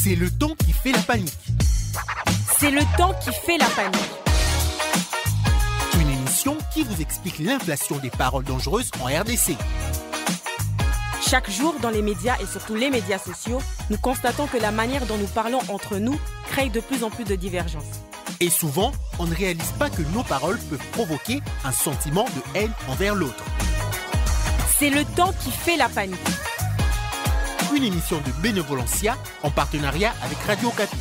C'est le temps qui fait la panique. C'est le temps qui fait la panique. Une émission qui vous explique l'inflation des paroles dangereuses en RDC. Chaque jour, dans les médias et surtout les médias sociaux, nous constatons que la manière dont nous parlons entre nous crée de plus en plus de divergences. Et souvent, on ne réalise pas que nos paroles peuvent provoquer un sentiment de haine envers l'autre. C'est le temps qui fait la panique. Une émission de Bénévolencia en partenariat avec Radio Okapi.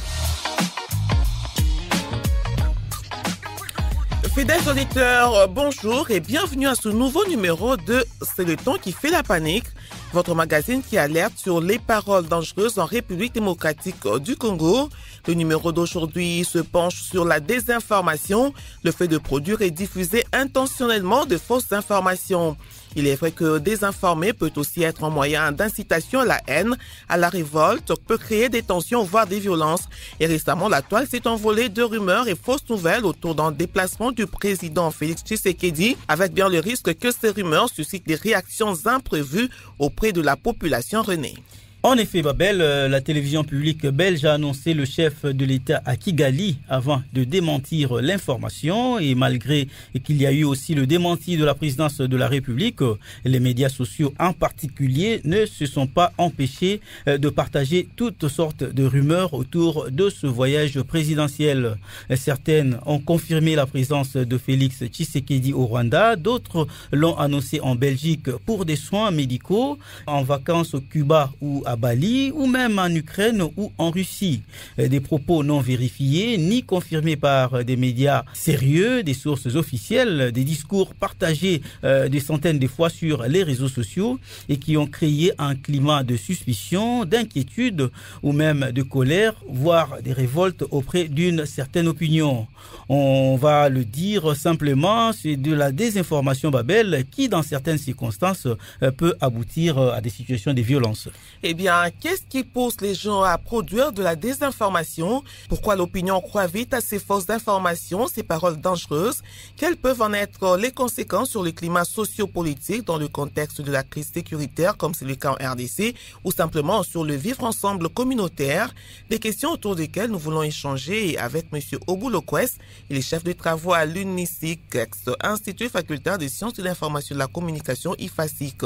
Fidèles auditeurs, bonjour et bienvenue à ce nouveau numéro de C'est le temps qui fait la panique, votre magazine qui alerte sur les paroles dangereuses en République démocratique du Congo. Le numéro d'aujourd'hui se penche sur la désinformation, le fait de produire et diffuser intentionnellement de fausses informations. Il est vrai que désinformer peut aussi être un moyen d'incitation à la haine, à la révolte, peut créer des tensions, voire des violences. Et récemment, la toile s'est envolée de rumeurs et fausses nouvelles autour d'un déplacement du président Félix Tshisekedi, avec bien le risque que ces rumeurs suscitent des réactions imprévues auprès de la population renée. En effet, Babel, la télévision publique belge a annoncé le chef de l'État à Kigali avant de démentir l'information. Et malgré qu'il y a eu aussi le démenti de la présidence de la République, les médias sociaux en particulier ne se sont pas empêchés de partager toutes sortes de rumeurs autour de ce voyage présidentiel. Certaines ont confirmé la présence de Félix Tshisekedi au Rwanda, d'autres l'ont annoncé en Belgique pour des soins médicaux, en vacances au Cuba ou à Bali ou même en Ukraine ou en Russie. Des propos non vérifiés ni confirmés par des médias sérieux, des sources officielles, des discours partagés des centaines de fois sur les réseaux sociaux et qui ont créé un climat de suspicion, d'inquiétude ou même de colère, voire des révoltes auprès d'une certaine opinion. On va le dire simplement, c'est de la désinformation, Babel, qui dans certaines circonstances peut aboutir à des situations de violence. Eh bien, qu'est-ce qui pousse les gens à produire de la désinformation? Pourquoi l'opinion croit vite à ces fausses informations, ces paroles dangereuses? Quelles peuvent en être les conséquences sur le climat socio-politique dans le contexte de la crise sécuritaire, comme c'est le cas en RDC, ou simplement sur le vivre ensemble communautaire? Des questions autour desquelles nous voulons échanger avec M. Obulokwes. Il est chef de travaux à l'UNISIC, ex-Institut facultaire des sciences de l'information et de la communication, IFASIC.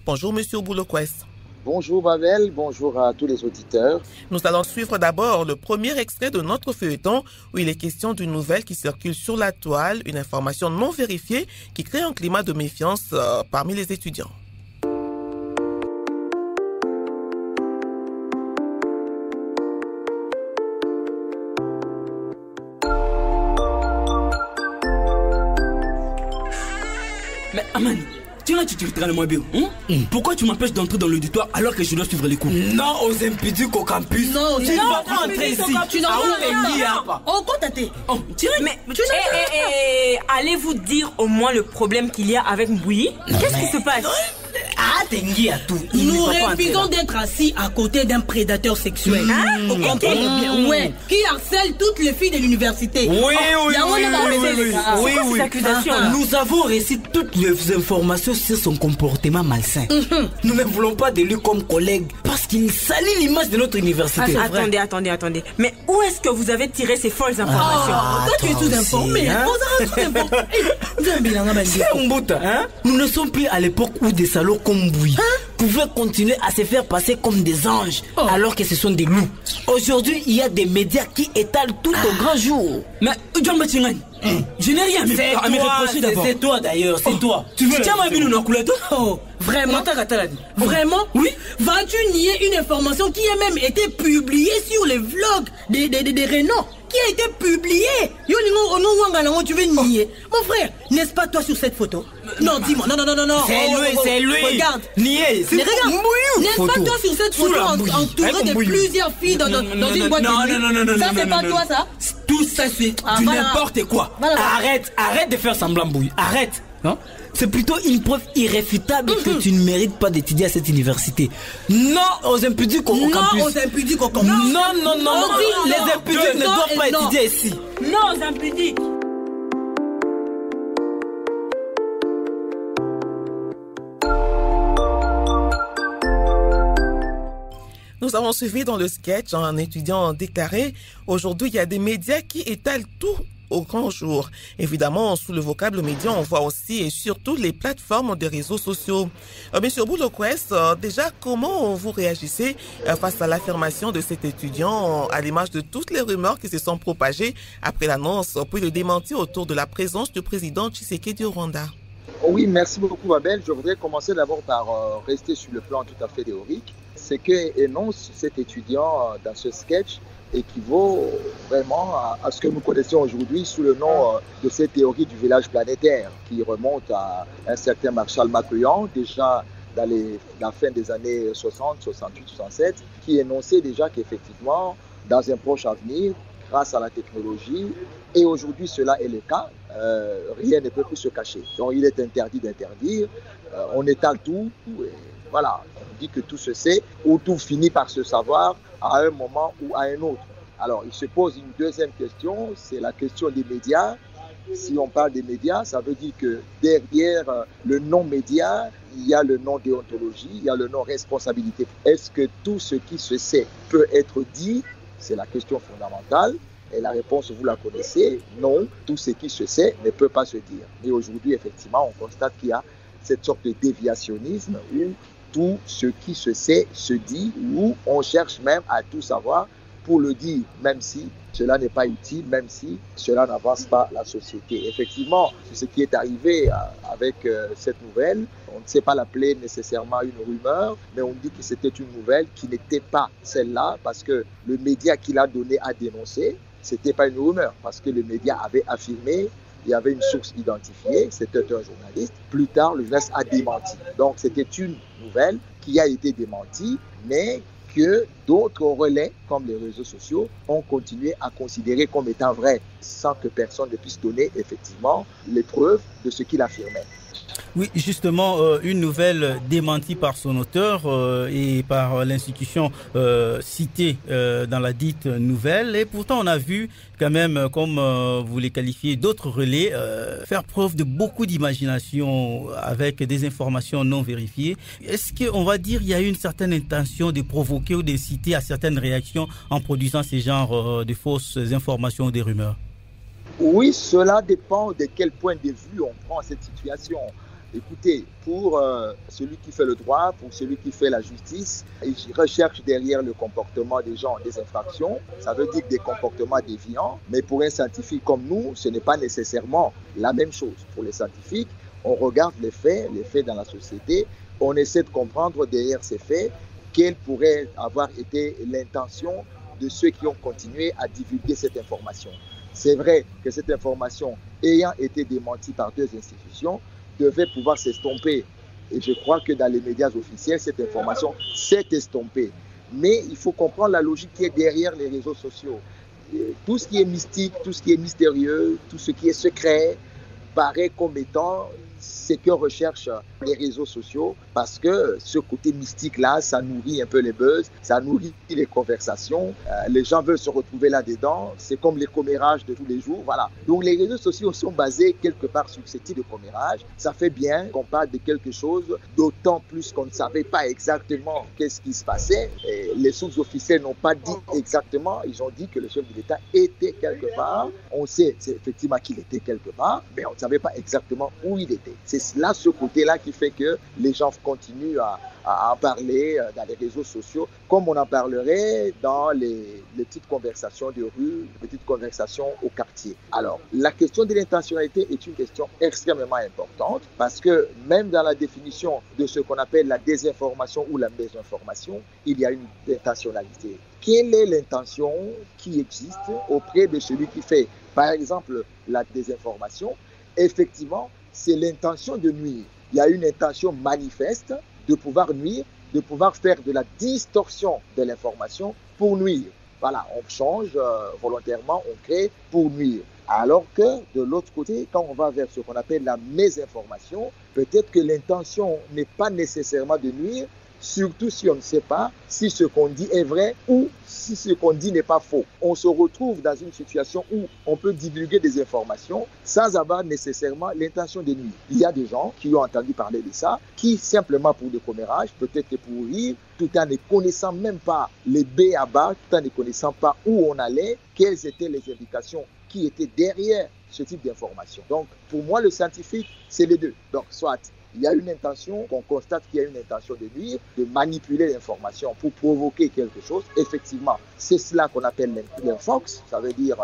Bonjour M. Obulokwes. Bonjour Babel, bonjour à tous les auditeurs. Nous allons suivre d'abord le premier extrait de notre feuilleton où il est question d'une nouvelle qui circule sur la toile, une information non vérifiée qui crée un climat de méfiance parmi les étudiants. Mais Amani, tu es littéralement bien. Pourquoi tu m'empêches d'entrer dans l'auditoire alors que je dois suivre les cours? Non aux impudiques au campus. Non, tu ne vas pas entrer ici. Tu n'as pas. On compte à tes. Mais allez-vous dire au moins le problème qu'il y a avec Mbouyi? Qu'est-ce qui se passe? Ah, Tengi à tout. Nous refusons d'être assis à côté d'un prédateur sexuel. Vous comprenez bien? Ouais. Qui harcèle toutes les filles de l'université. Oui. Ces accusations là? Nous avons reçu toutes les informations sur son comportement malsain. Nous ne voulons pas de lui comme collègue parce qu'il salit l'image de notre université. Attendez. Mais où est-ce que vous avez tiré ces folles informations? Toi, tu es tout informé. Nous ne sommes plus à l'époque où des salauds comme Mbouyi pouvaient continuer à se faire passer comme des anges alors que ce sont des loups. Aujourd'hui, il y a des médias qui étalent tout au grand jour. Mais John Batingan, je n'ai rien à me reprocher d'abord. C'est toi d'ailleurs, c'est toi. Tu veux tiens ma bille ou non? Vraiment? Vraiment? Oui. Vas-tu nier une information qui a même été publiée sur les vlogs des Renault? Qui a été publié? Tu veux nier? Mon frère, n'est-ce pas toi sur cette photo? Non, dis-moi. Non. C'est lui. Regarde. Nier. Mais regarde. N'est-ce pas toi sur cette photo entouré de plusieurs filles dans une boîte de nuit? Ça, c'est pas toi, ça? Tout ça, c'est du n'importe quoi. Arrête de faire semblant, Mbouyi. Arrête. Non? C'est plutôt une preuve irréfutable que tu ne mérites pas d'étudier à cette université. Non aux impudiques au campus. Non aux impudiques au campus. Non. Les impudiques ne doivent pas étudier ici. Non aux impudiques. Nous avons suivi dans le sketch un étudiant déclaré « Aujourd'hui, il y a des médias qui étalent tout au grand jour ». Évidemment, sous le vocable média, on voit aussi et surtout les plateformes des réseaux sociaux. Monsieur Boulokwes, déjà, comment vous réagissez face à l'affirmation de cet étudiant à l'image de toutes les rumeurs qui se sont propagées après l'annonce puis le démenti autour de la présence du président Tshisekedi au Rwanda? Oui, merci beaucoup, Babel. Je voudrais commencer d'abord par rester sur le plan tout à fait théorique. Ce que énonce cet étudiant dans ce sketch équivaut vraiment à ce que nous connaissons aujourd'hui sous le nom de cette théorie du village planétaire qui remonte à un certain Marshall McLuhan, déjà dans la fin des années 60, 68, 67, qui énonçait déjà qu'effectivement, dans un proche avenir, grâce à la technologie, et aujourd'hui cela est le cas, rien ne peut plus se cacher. Donc il est interdit d'interdire, on étale tout, et voilà, on dit que tout se sait ou tout finit par se savoir à un moment ou à un autre. Alors il se pose une deuxième question, c'est la question des médias. Si on parle des médias, ça veut dire que derrière le nom média, il y a le nom déontologie, il y a le nom responsabilité. Est-ce que tout ce qui se sait peut être dit? C'est la question fondamentale. Et la réponse, vous la connaissez, non, tout ce qui se sait ne peut pas se dire. Et aujourd'hui, effectivement, on constate qu'il y a cette sorte de déviationnisme où tout ce qui se sait se dit, où on cherche même à tout savoir pour le dire, même si cela n'est pas utile, même si cela n'avance pas la société. Effectivement, c'est ce qui est arrivé avec cette nouvelle. On ne sait pas l'appeler nécessairement une rumeur, mais on dit que c'était une nouvelle qui n'était pas celle-là, parce que le média qui l'a donné à dénoncer, ce n'était pas une rumeur, parce que le média avait affirmé, il y avait une source identifiée, c'était un journaliste. Plus tard, le journaliste a démenti. Donc c'était une nouvelle qui a été démentie, mais que d'autres relais, comme les réseaux sociaux, ont continué à considérer comme étant vrai, sans que personne ne puisse donner effectivement les preuves de ce qu'il affirmait. Oui, justement, une nouvelle démentie par son auteur et par l'institution citée dans la dite nouvelle. Et pourtant, on a vu quand même, comme vous les qualifiez, d'autres relais faire preuve de beaucoup d'imagination avec des informations non vérifiées. Est-ce qu'on va dire qu'il y a une certaine intention de provoquer ou d'inciter à certaines réactions en produisant ces genres de fausses informations ou des rumeurs? Oui, cela dépend de quel point de vue on prend cette situation. Écoutez, pour celui qui fait le droit, pour celui qui fait la justice, il recherche derrière le comportement des gens des infractions. Ça veut dire des comportements déviants. Mais pour un scientifique comme nous, ce n'est pas nécessairement la même chose. Pour les scientifiques, on regarde les faits dans la société. On essaie de comprendre derrière ces faits quelle pourrait avoir été l'intention de ceux qui ont continué à divulguer cette information. C'est vrai que cette information, ayant été démentie par deux institutions, devait pouvoir s'estomper. Et je crois que dans les médias officiels, cette information s'est estompée. Mais il faut comprendre la logique qui est derrière les réseaux sociaux. Tout ce qui est mystique, tout ce qui est mystérieux, tout ce qui est secret, paraît comme étant ce que recherchent les réseaux sociaux, parce que ce côté mystique-là, ça nourrit un peu les buzz, ça nourrit les conversations. Les gens veulent se retrouver là-dedans. C'est comme les commérages de tous les jours. Voilà. Donc les réseaux sociaux sont basés quelque part sur ce type de commérage. Ça fait bien qu'on parle de quelque chose, d'autant plus qu'on ne savait pas exactement qu'est-ce qui se passait. Et les sources officielles n'ont pas dit exactement. Ils ont dit que le chef de l'État était quelque part. On sait effectivement qu'il était quelque part, mais on ne savait pas exactement où il était. C'est là ce côté-là qui fait que les gens continuent à en parler dans les réseaux sociaux, comme on en parlerait dans les petites conversations de rue, les petites conversations au quartier. Alors, la question de l'intentionnalité est une question extrêmement importante, parce que même dans la définition de ce qu'on appelle la désinformation ou la mésinformation, il y a une intentionnalité. Quelle est l'intention qui existe auprès de celui qui fait, par exemple, la désinformation? Effectivement, c'est l'intention de nuire. Il y a une intention manifeste de pouvoir nuire, de pouvoir faire de la distorsion de l'information pour nuire. Voilà, on change volontairement, on crée pour nuire. Alors que de l'autre côté, quand on va vers ce qu'on appelle la mésinformation, peut-être que l'intention n'est pas nécessairement de nuire, surtout si on ne sait pas si ce qu'on dit est vrai ou si ce qu'on dit n'est pas faux. On se retrouve dans une situation où on peut divulguer des informations sans avoir nécessairement l'intention de nuire. Il y a des gens qui ont entendu parler de ça, qui simplement pour des commérages, peut-être que pour rire, tout en ne connaissant même pas les b.a.-ba, tout en ne connaissant pas où on allait, quelles étaient les indications qui étaient derrière ce type d'information. Donc, pour moi, le scientifique, c'est les deux. Donc, soit il y a une intention, qu'on constate qu'il y a une intention de nuire, de manipuler l'information pour provoquer quelque chose. Effectivement, c'est cela qu'on appelle l'infox, ça veut dire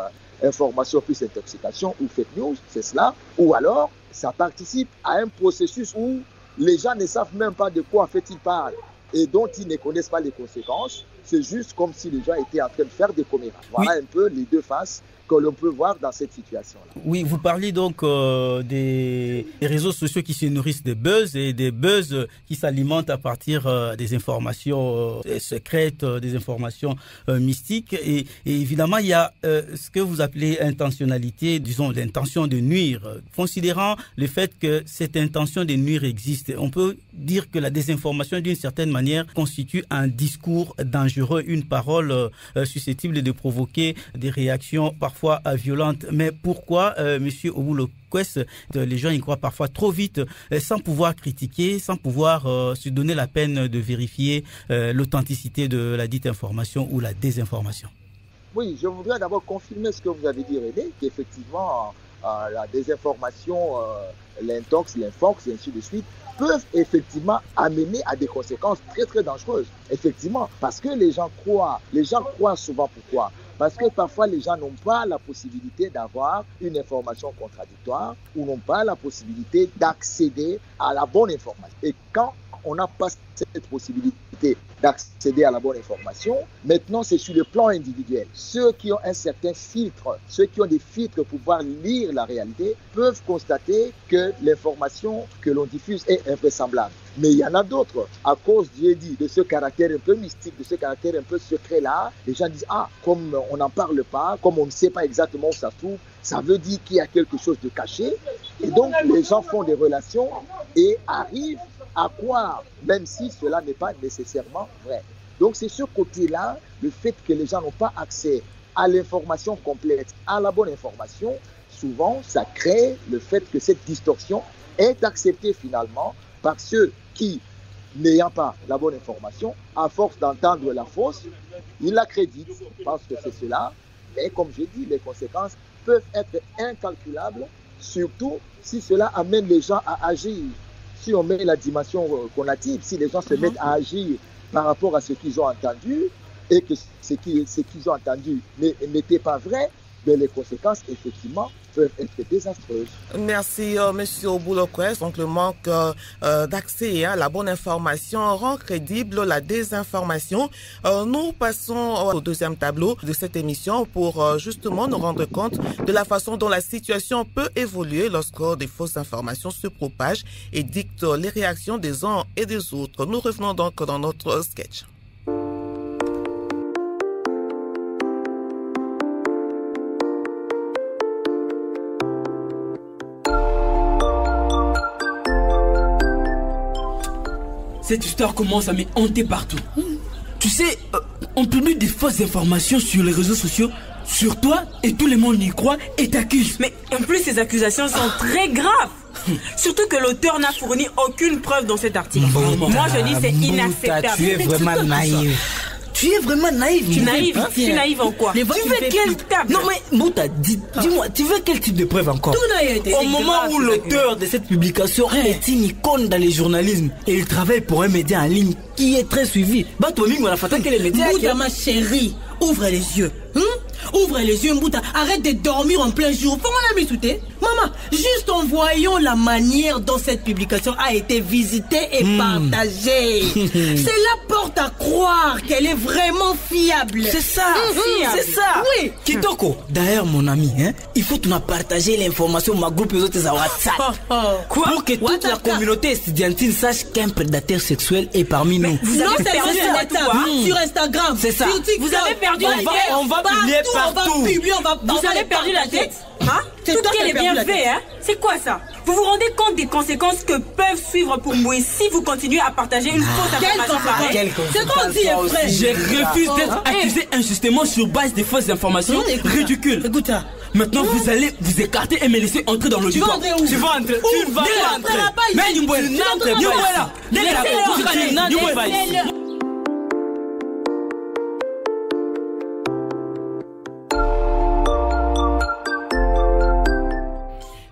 information plus intoxication ou fake news, c'est cela. Ou alors, ça participe à un processus où les gens ne savent même pas de quoi en fait ils parlent et dont ils ne connaissent pas les conséquences. C'est juste comme si les gens étaient en train de faire des commérages. Voilà un peu les deux faces que l'on peut voir dans cette situation-là. Oui, vous parlez donc des réseaux sociaux qui se nourrissent des buzz et des buzz qui s'alimentent à partir des informations secrètes, des informations mystiques. Et évidemment, il y a ce que vous appelez intentionnalité, disons l'intention de nuire. Considérant le fait que cette intention de nuire existe, on peut dire que la désinformation, d'une certaine manière, constitue un discours dangereux, une parole susceptible de provoquer des réactions parfois violentes. Mais pourquoi, Monsieur Obulo-Kwes, les gens y croient parfois trop vite, sans pouvoir critiquer, sans pouvoir se donner la peine de vérifier l'authenticité de la dite information ou la désinformation? Oui, je voudrais d'abord confirmer ce que vous avez dit, René, qu'effectivement, la désinformation, l'intox, l'infox, et ainsi de suite, peuvent effectivement amener à des conséquences très très dangereuses. Effectivement, parce que les gens croient souvent. Pourquoi? Parce que parfois les gens n'ont pas la possibilité d'avoir une information contradictoire ou n'ont pas la possibilité d'accéder à la bonne information. Et quand on n'a pas cette possibilité d'accéder à la bonne information, maintenant c'est sur le plan individuel. Ceux qui ont un certain filtre, ceux qui ont des filtres pour pouvoir lire la réalité, peuvent constater que l'information que l'on diffuse est invraisemblable. Mais il y en a d'autres, à cause, Dieu dit, de ce caractère un peu mystique, de ce caractère un peu secret-là, les gens disent, comme on n'en parle pas, comme on ne sait pas exactement où ça se trouve, ça veut dire qu'il y a quelque chose de caché. Et donc, les gens font des relations et arrivent à croire, même si cela n'est pas nécessairement vrai. Donc, c'est ce côté-là, le fait que les gens n'ont pas accès à l'information complète, à la bonne information, souvent, ça crée le fait que cette distorsion est acceptée finalement par ceux qui, n'ayant pas la bonne information, à force d'entendre la fausse, ils l'accréditent, parce que c'est cela. Mais comme je dis, les conséquences peuvent être incalculables, surtout si cela amène les gens à agir. Si on met la dimension conative, si les gens se mettent à agir par rapport à ce qu'ils ont entendu et que ce qu'ils ont entendu n'était pas vrai, mais les conséquences, effectivement, peuvent être désastreuses. Merci, Monsieur Obulo-Kwes. Donc, le manque d'accès à la bonne information rend crédible la désinformation. Nous passons au deuxième tableau de cette émission pour justement nous rendre compte de la façon dont la situation peut évoluer lorsque des fausses informations se propagent et dictent les réactions des uns et des autres. Nous revenons donc dans notre sketch. Cette histoire commence à me hanter partout. Tu sais, on publie des fausses informations sur les réseaux sociaux sur toi et tout le monde y croit et t'accuse. Mais en plus, ces accusations sont très graves. Surtout que l'auteur n'a fourni aucune preuve dans cet article. Moi, je dis c'est inacceptable. Tu es vraiment naïf. Tu es vraiment naïf. Tu es naïf en quoi? Tu veux quel... Non mais Mouta, dis-moi, tu veux quel type de preuve encore? Au moment où l'auteur de cette publication est une icône dans le journalisme et il travaille pour un média en ligne qui est très suivi. Bah toi, on a fait que les médias... Mouta, ma chérie, ouvre les yeux. Ouvre les yeux, Mouta. Arrête de dormir en plein jour. Faut qu'on la m'écouter. Maman, juste en voyant la manière dont cette publication a été visitée et partagée, cela porte à croire qu'elle est vraiment fiable. C'est ça, c'est ça. Oui. Kitoko, d'ailleurs mon ami, il faut qu'on a partagé l'information ma groupe et autres à WhatsApp. Quoi? Pour que toute la communauté estudiantine sache qu'un prédateur sexuel est parmi nous. Vous avez perdu sur Instagram, c'est ça. Sur TikTok, vous avez perdu la tête. On va publier partout. Vous avez perdu la tête. Tout ce qu'elle est bien fait, hein? C'est quoi ça? Vous vous rendez compte des conséquences que peuvent suivre pour Moïse si vous continuez à partager une fausse information pareille? C'est qu'on dit, frère. Je refuse d'être accusé injustement sur base de fausses informations ridicules. Écoute ça. Maintenant, vous allez vous écarter et me laisser entrer dans l'auditoire. Tu vas entrer où? Tu vas entrer. Tu vas entrer. Mais n'entre pas.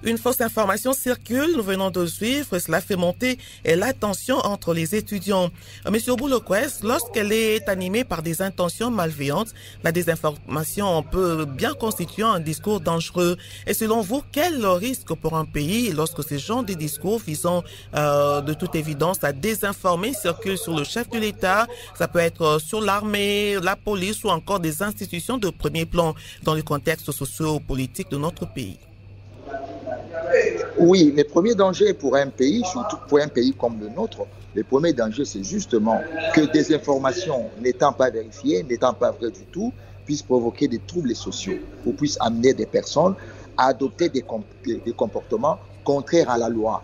Une fausse information circule, nous venons de suivre, cela fait monter la tension entre les étudiants. Monsieur Boulokwes, lorsqu'elle est animée par des intentions malveillantes, la désinformation peut bien constituer un discours dangereux. Et selon vous, quel risque pour un pays lorsque ce genre de discours visant de toute évidence à désinformer circulent sur le chef de l'État? Ça peut être sur l'armée, la police ou encore des institutions de premier plan dans le contexte socio-politique de notre pays. Oui, les premiers dangers pour un pays, surtout pour un pays comme le nôtre, le premier danger, c'est justement que des informations n'étant pas vérifiées, n'étant pas vraies du tout, puissent provoquer des troubles sociaux ou puissent amener des personnes à adopter des comportements contraires à la loi.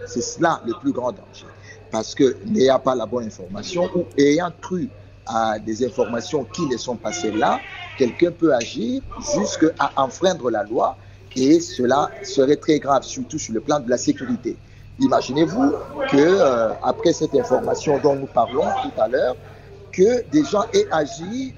C'est cela le plus grand danger. Parce que n'ayant pas la bonne information ou ayant cru à des informations qui ne sont pas celles-là, quelqu'un peut agir jusqu'à enfreindre la loi. Et cela serait très grave, surtout sur le plan de la sécurité. Imaginez-vous que après cette information dont nous parlons tout à l'heure, que des gens aient agi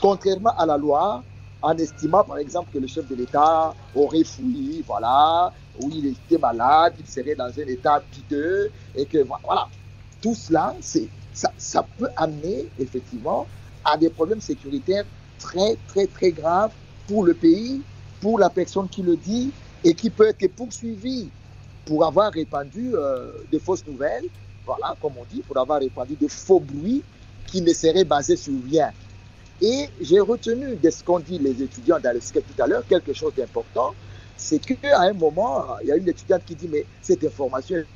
contrairement à la loi, en estimant par exemple que le chef de l'État aurait fouillé, voilà, où il était malade, il serait dans un état piteux, et que voilà, tout cela, ça peut amener effectivement à des problèmes sécuritaires très très très graves pour le pays, pour la personne qui le dit et qui peut être poursuivie pour avoir répandu de fausses nouvelles, voilà, comme on dit, pour avoir répandu de faux bruits qui ne seraient basés sur rien. Et j'ai retenu de ce qu'ont dit les étudiants dans le sketch tout à l'heure, quelque chose d'important, c'est qu'à un moment, il y a une étudiante qui dit « mais cette information est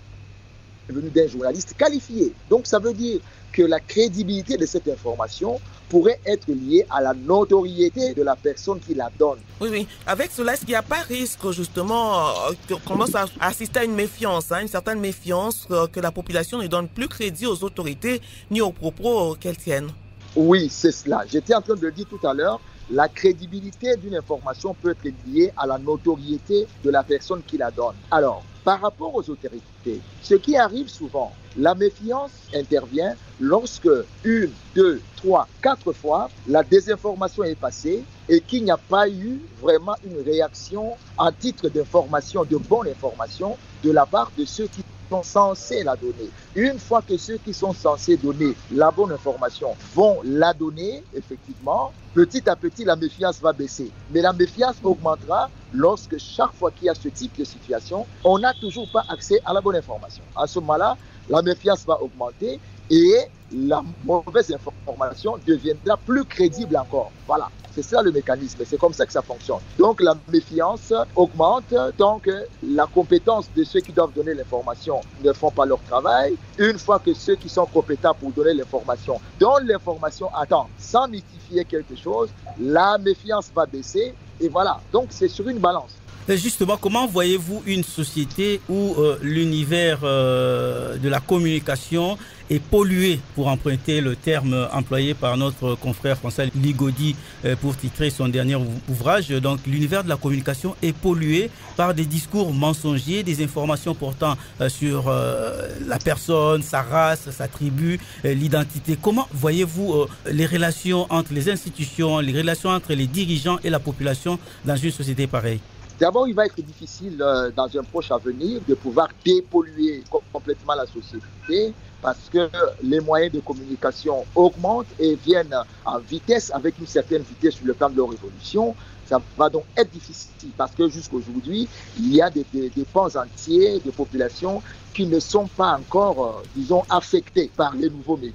venue d'un journaliste qualifié ». Donc ça veut dire que la crédibilité de cette information pourrait être liée à la notoriété de la personne qui la donne. Oui. Avec cela, est-ce qu'il n'y a pas risque, justement, qu'on commence à assister à une méfiance, une certaine méfiance, que la population ne donne plus crédit aux autorités ni aux propos qu'elles tiennent? Oui, c'est cela. J'étais en train de le dire tout à l'heure. La crédibilité d'une information peut être liée à la notoriété de la personne qui la donne. Alors, par rapport aux autorités, ce qui arrive souvent, la méfiance intervient lorsque 1, 2, 3, 4 fois, la désinformation est passée et qu'il n'y a pas eu vraiment une réaction en titre d'information, de bonne information, de la part de ceux qui sont censés la donner. Une fois que ceux qui sont censés donner la bonne information vont la donner, effectivement, petit à petit, la méfiance va baisser. Mais la méfiance augmentera lorsque chaque fois qu'il y a ce type de situation, on n'a toujours pas accès à la bonne information. À ce moment-là, la méfiance va augmenter et la mauvaise information deviendra plus crédible encore. Voilà, c'est ça le mécanisme, c'est comme ça que ça fonctionne. Donc la méfiance augmente tant que la compétence de ceux qui doivent donner l'information ne font pas leur travail. Une fois que ceux qui sont compétents pour donner l'information donnent l'information à temps sans mystifier quelque chose, la méfiance va baisser et voilà. Donc c'est sur une balance. Justement, comment voyez-vous une société où l'univers de la communication est pollué, pour emprunter le terme employé par notre confrère François Ligodi pour titrer son dernier ouvrage? Donc l'univers de la communication est pollué par des discours mensongers, des informations portant sur la personne, sa race, sa tribu, l'identité. Comment voyez-vous les relations entre les institutions, les relations entre les dirigeants et la population dans une société pareille? D'abord, il va être difficile dans un proche avenir de pouvoir dépolluer complètement la société parce que les moyens de communication augmentent et viennent en vitesse, avec une certaine vitesse sur le plan de leur évolution. Ça va donc être difficile parce que jusqu'à aujourd'hui, il y a des pans entiers de populations qui ne sont pas encore, disons, affectés par les nouveaux médias.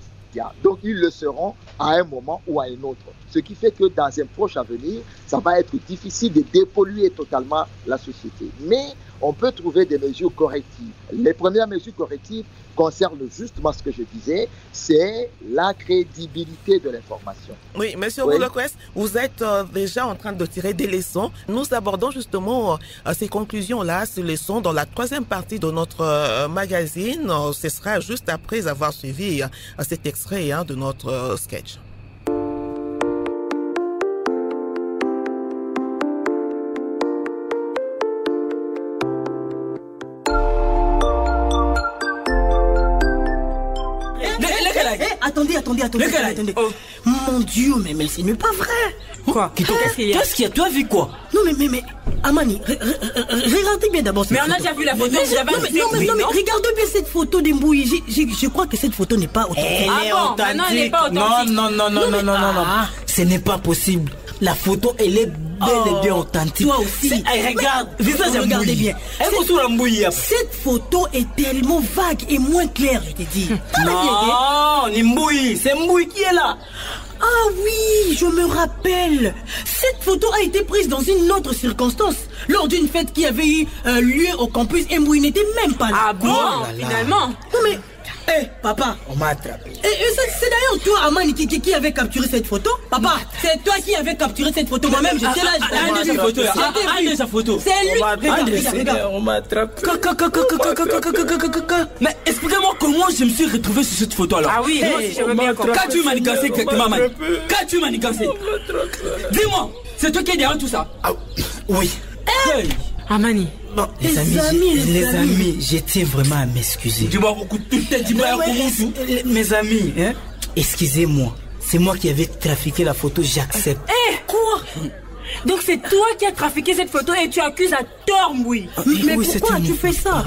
Donc, ils le seront à un moment ou à un autre. Ce qui fait que dans un proche avenir, ça va être difficile de dépolluer totalement la société. Mais on peut trouver des mesures correctives. Les premières mesures correctives concernent justement ce que je disais, c'est la crédibilité de l'information. Oui, monsieur Bouloquest, vous êtes déjà en train de tirer des leçons. Nous abordons justement ces conclusions-là, ces leçons dans la troisième partie de notre magazine. Ce sera juste après avoir suivi cet extrait de notre sketch. Attendez. Oh. Mon Dieu, mais ce n'est pas vrai. Quoi? Qu'est-ce qu'il y a? Tu as vu quoi? Non, mais Amani, regardez bien d'abord. Mais on a déjà vu la photo. Non, mais regardez bien cette photo d'Embouy. Je crois que cette photo n'est pas authentique. Elle est authentique. Non, elle n'est pas authentique. Non. Ce n'est pas possible. La photo, elle est bel et bien authentique. Toi aussi. Regarde, regardez bien. Cette photo est tellement vague et moins claire, je te dis. Non, Mbouy, c'est Mbouy qui est là. Ah oui, je me rappelle. Cette photo a été prise dans une autre circonstance. Lors d'une fête qui avait eu lieu au campus, Mbouy n'était même pas là. Ah bon, finalement. Non mais... papa, on m'a attrapé. C'est d'ailleurs toi, Amani, qui avait capturé cette photo. Papa, c'est toi qui avais capturé cette photo. Moi-même, j'étais là. Un de sa photo. C'est lui. Regarde. On m'a attrapé. Mais expliquez-moi comment je me suis retrouvé sur cette photo-là. Ah oui, moi aussi, je veux bien comprendre. Qu'as-tu manigancé exactement, Amani? Qu'as-tu manigancé? Dis-moi, c'est toi qui es derrière tout ça? Oui. Amani. Non, les amis, je tiens vraiment à m'excuser. Mes amis, excusez-moi. C'est moi qui avais trafiqué la photo, j'accepte. Quoi? Donc c'est toi qui as trafiqué cette photo et tu accuses à tort Mbouy. Mais pourquoi tu fais ça?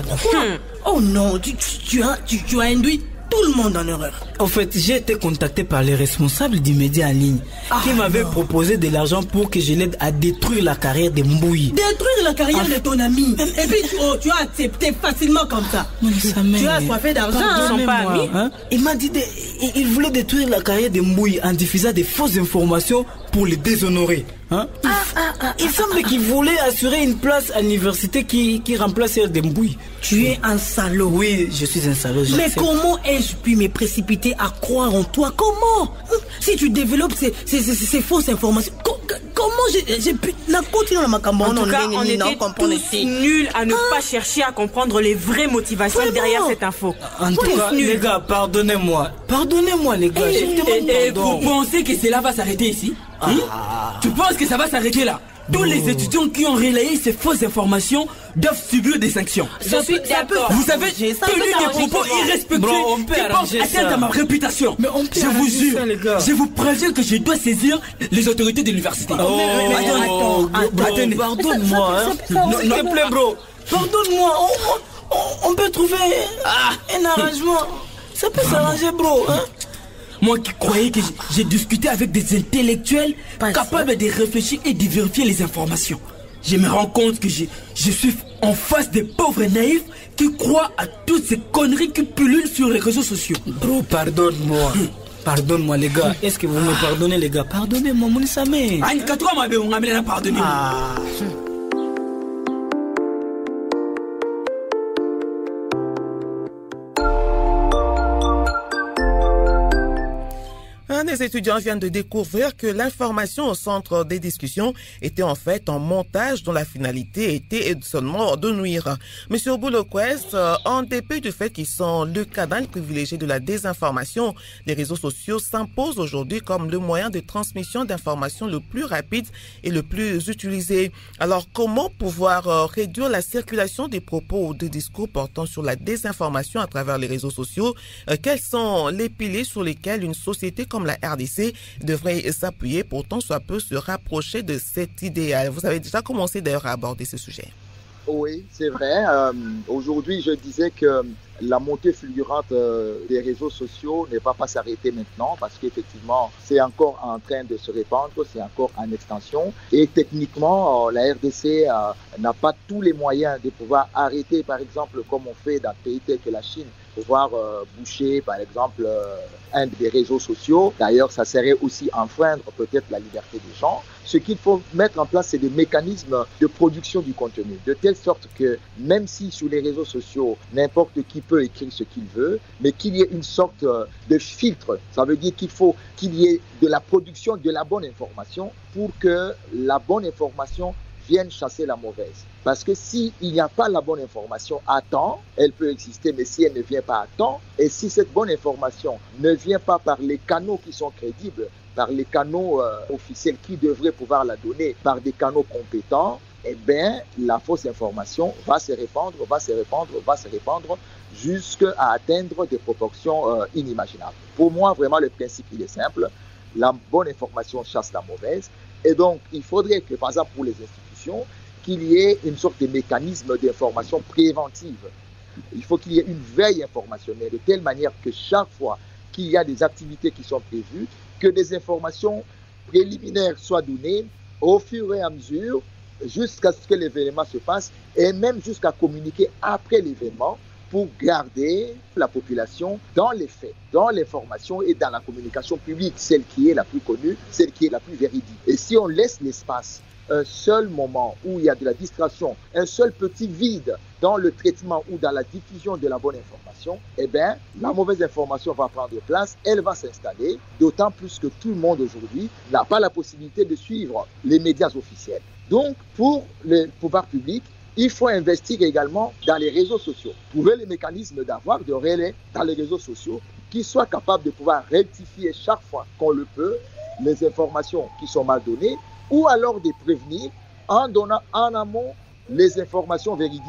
Oh non, tu as induit tout le monde en erreur. En fait, j'ai été contacté par les responsables du média en ligne qui m'avaient proposé de l'argent pour que je l'aide à détruire la carrière de Mbouy. Détruire la carrière de ton ami. Et puis tu as accepté facilement comme ça. Tu as soifé d'argent. Ils ne sont pas amis. Il m'a dit il voulait détruire la carrière de Mbouy en diffusant des fausses informations pour le déshonorer. Il semble qu'il voulait assurer une place à l'université qui remplace celle de Mbouy. Tu es un salaud. Oui, je suis un salaud. Mais comment ai-je pu me précipiter à croire en toi? Comment? Si tu développes ces fausses informations, comment j'ai pu... En tout cas, on était tous nuls à ne pas chercher à comprendre les vraies motivations derrière cette info. En tout cas, les gars, pardonnez-moi. Pardonnez-moi, les gars. Et vous pensez que cela va s'arrêter ici? Tu penses que ça va s'arrêter là? Tous les étudiants qui ont relayé ces fausses informations doivent subir des sanctions. Je suis d'accord. Vous avez tenu des propos irrespectueux qui portent atteinte à ma réputation. Je vous jure, je vous préviens que je dois saisir les autorités de l'université. Attendez, pardonne-moi. S'il te plaît, bro. Pardonne-moi. On peut trouver un arrangement. Ça peut s'arranger, bro. Moi qui croyais que j'ai discuté avec des intellectuels capables de réfléchir et de vérifier les informations. Je me rends compte que je suis en face des pauvres naïfs qui croient à toutes ces conneries qui pullulent sur les réseaux sociaux. Bro, pardonne-moi. Pardonne-moi, les gars. Est-ce que vous me pardonnez, les gars? Pardonnez-moi, mon Samé. Pardonnez-moi. Les étudiants viennent de découvrir que l'information au centre des discussions était en fait un montage dont la finalité était seulement de nuire. Monsieur Bouloquest, en dépit du fait qu'ils sont le canal privilégié de la désinformation, les réseaux sociaux s'imposent aujourd'hui comme le moyen de transmission d'informations le plus rapide et le plus utilisé. Alors, comment pouvoir réduire la circulation des propos ou des discours portant sur la désinformation à travers les réseaux sociaux? Quels sont les piliers sur lesquels une société comme la RDC devrait s'appuyer pour tant soit peu se rapprocher de cet idéal? Vous avez déjà commencé d'ailleurs à aborder ce sujet. Oui, c'est vrai. Aujourd'hui, je disais que la montée fulgurante des réseaux sociaux ne va pas s'arrêter maintenant parce qu'effectivement, c'est encore en train de se répandre, c'est encore en extension. Et techniquement, la RDC n'a pas tous les moyens de pouvoir arrêter, par exemple, comme on fait dans des pays tels que la Chine, pouvoir boucher, par exemple, un des réseaux sociaux. D'ailleurs, ça serait aussi enfreindre peut-être la liberté des gens. Ce qu'il faut mettre en place, c'est des mécanismes de production du contenu, de telle sorte que même si sur les réseaux sociaux, n'importe qui peut écrire ce qu'il veut, mais qu'il y ait une sorte de filtre. Ça veut dire qu'il faut qu'il y ait de la production de la bonne information pour que la bonne information vienne chasser la mauvaise. Parce que s'il n'y a pas la bonne information à temps, elle peut exister, mais si elle ne vient pas à temps, et si cette bonne information ne vient pas par les canaux qui sont crédibles, par les canaux officiels qui devraient pouvoir la donner, par des canaux compétents, eh bien, la fausse information va se répandre, jusqu'à atteindre des proportions inimaginables. Pour moi, vraiment, le principe, il est simple. La bonne information chasse la mauvaise. Et donc, il faudrait que, par exemple, pour les institutions, qu'il y ait une sorte de mécanisme d'information préventive. Il faut qu'il y ait une veille informationnelle de telle manière que chaque fois qu'il y a des activités qui sont prévues, que des informations préliminaires soient données au fur et à mesure jusqu'à ce que l'événement se passe et même jusqu'à communiquer après l'événement pour garder la population dans les faits, dans l'information et dans la communication publique, celle qui est la plus connue, celle qui est la plus véridique. Et si on laisse l'espace, un seul moment où il y a de la distraction, un seul petit vide dans le traitement ou dans la diffusion de la bonne information, eh bien, la mauvaise information va prendre place, elle va s'installer, d'autant plus que tout le monde aujourd'hui n'a pas la possibilité de suivre les médias officiels. Donc, pour le pouvoir public, il faut investir également dans les réseaux sociaux. Trouver les mécanismes d'avoir de relais dans les réseaux sociaux qui soient capables de pouvoir rectifier chaque fois qu'on le peut les informations qui sont mal données ou alors de prévenir en donnant en amont les informations véridiques.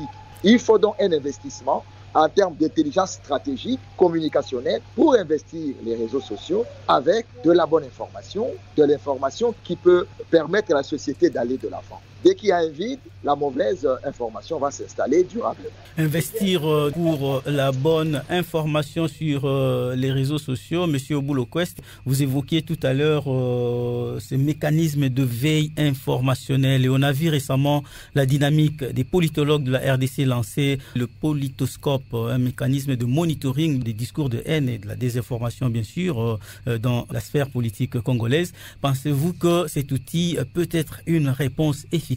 Il faut donc un investissement en termes d'intelligence stratégique, communicationnelle, pour investir les réseaux sociaux avec de la bonne information, de l'information qui peut permettre à la société d'aller de l'avant. Dès qu'il y a un vide, la mauvaise information va s'installer durablement. Investir pour la bonne information sur les réseaux sociaux. Monsieur Obulo Quest, vous évoquiez tout à l'heure ce mécanisme de veille informationnelle et on a vu récemment la dynamique des politologues de la RDC lancer le politoscope, un mécanisme de monitoring des discours de haine et de la désinformation bien sûr dans la sphère politique congolaise. Pensez-vous que cet outil peut être une réponse efficace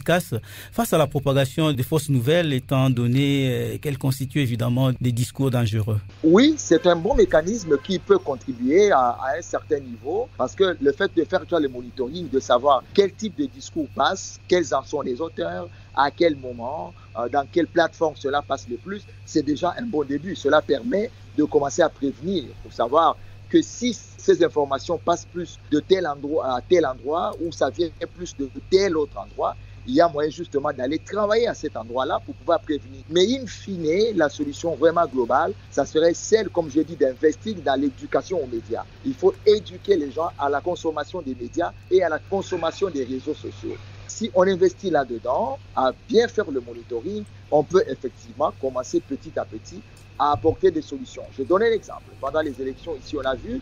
face à la propagation des fausses nouvelles, étant donné qu'elles constituent évidemment des discours dangereux? Oui, c'est un bon mécanisme qui peut contribuer à un certain niveau, parce que le fait de faire le monitoring, de savoir quel type de discours passe, quels en sont les auteurs, à quel moment, dans quelle plateforme cela passe le plus, c'est déjà un bon début. Cela permet de commencer à prévenir, pour savoir que si ces informations passent plus de tel endroit à tel endroit, ou ça vient plus de tel autre endroit, il y a moyen justement d'aller travailler à cet endroit-là pour pouvoir prévenir. Mais in fine, la solution vraiment globale, ça serait celle, comme je dis, d'investir dans l'éducation aux médias. Il faut éduquer les gens à la consommation des médias et à la consommation des réseaux sociaux. Si on investit là-dedans, à bien faire le monitoring, on peut effectivement commencer petit à petit à apporter des solutions. Je donne un exemple. Pendant les élections, ici, on a vu,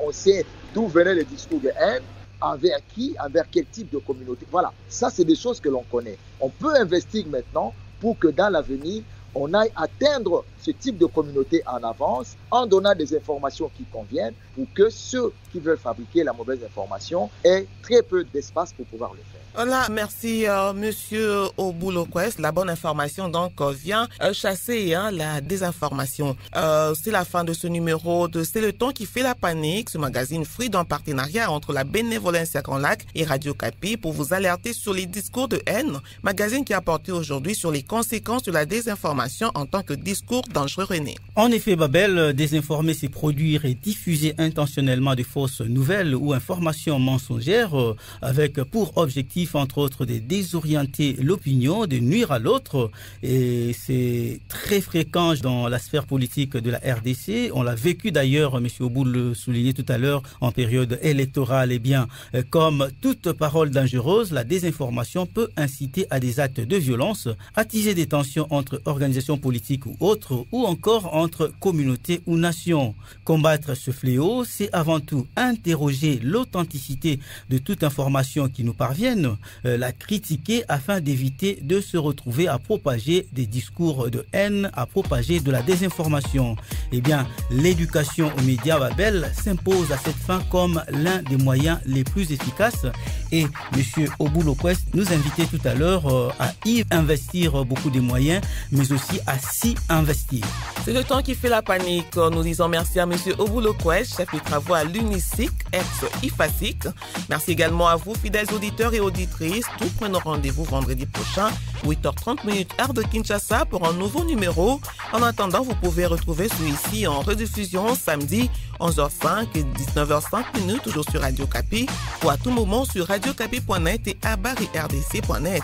on sait d'où venaient les discours de haine, envers qui, envers quel type de communauté. Voilà, ça c'est des choses que l'on connaît. On peut investir maintenant pour que dans l'avenir, on aille atteindre ce type de communauté en avance en donnant des informations qui conviennent pour que ceux qui veulent fabriquer la mauvaise information aient très peu d'espace pour pouvoir le faire. Voilà, merci Monsieur Obulo Quest. La bonne information donc vient chasser la désinformation. C'est la fin de ce numéro de C'est le temps qui fait la panique, ce magazine Fruit en partenariat entre la Bénévolence Grand Lac et Radio Kapi pour vous alerter sur les discours de haine. Magazine qui a porté aujourd'hui sur les conséquences de la désinformation en tant que discours dangereux. René. En effet, Babel, désinformer, c'est produire et diffuser intentionnellement de fausses nouvelles ou informations mensongères avec pour objectif entre autres de désorienter l'opinion, de nuire à l'autre, et c'est très fréquent dans la sphère politique de la RDC. On l'a vécu d'ailleurs, M. Oboul le soulignait tout à l'heure, en période électorale. Eh bien, comme toute parole dangereuse, la désinformation peut inciter à des actes de violence, attiser des tensions entre organisations politiques ou autres, ou encore entre communautés ou nations. Combattre ce fléau, c'est avant tout interroger l'authenticité de toute information qui nous parvienne. la critiquer afin d'éviter de se retrouver à propager des discours de haine, à propager de la désinformation. Eh bien, l'éducation aux médias, Babel, s'impose à cette fin comme l'un des moyens les plus efficaces. Et M. Obuloquest nous invitait tout à l'heure à y investir beaucoup de moyens, mais aussi à s'y investir. C'est le temps qui fait la panique. Nous disons merci à M. Obuloquest, chef de travaux à l'UNISIC, ex-IFASIC. Merci également à vous, fidèles auditeurs et auditrices. Nous prenons rendez-vous vendredi prochain, 8h30 heure de Kinshasa, pour un nouveau numéro. En attendant, vous pouvez retrouver celui-ci en rediffusion samedi 11h05 et 19h05, toujours sur Radio Kapi, ou à tout moment sur radiokapi.net et abari-rdc.net.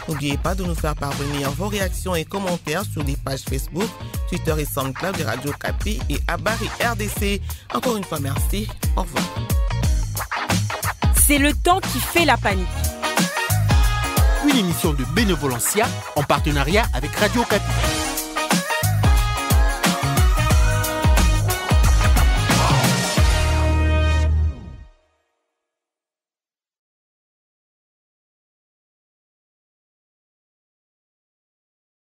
N'oubliez pas de nous faire parvenir vos réactions et commentaires sur les pages Facebook, Twitter et SoundCloud de Radio Kapi et Abari RDC. Encore une fois, merci. Au revoir. C'est le temps qui fait la panique. Une émission de Bénévolencia en partenariat avec Radio Kapi.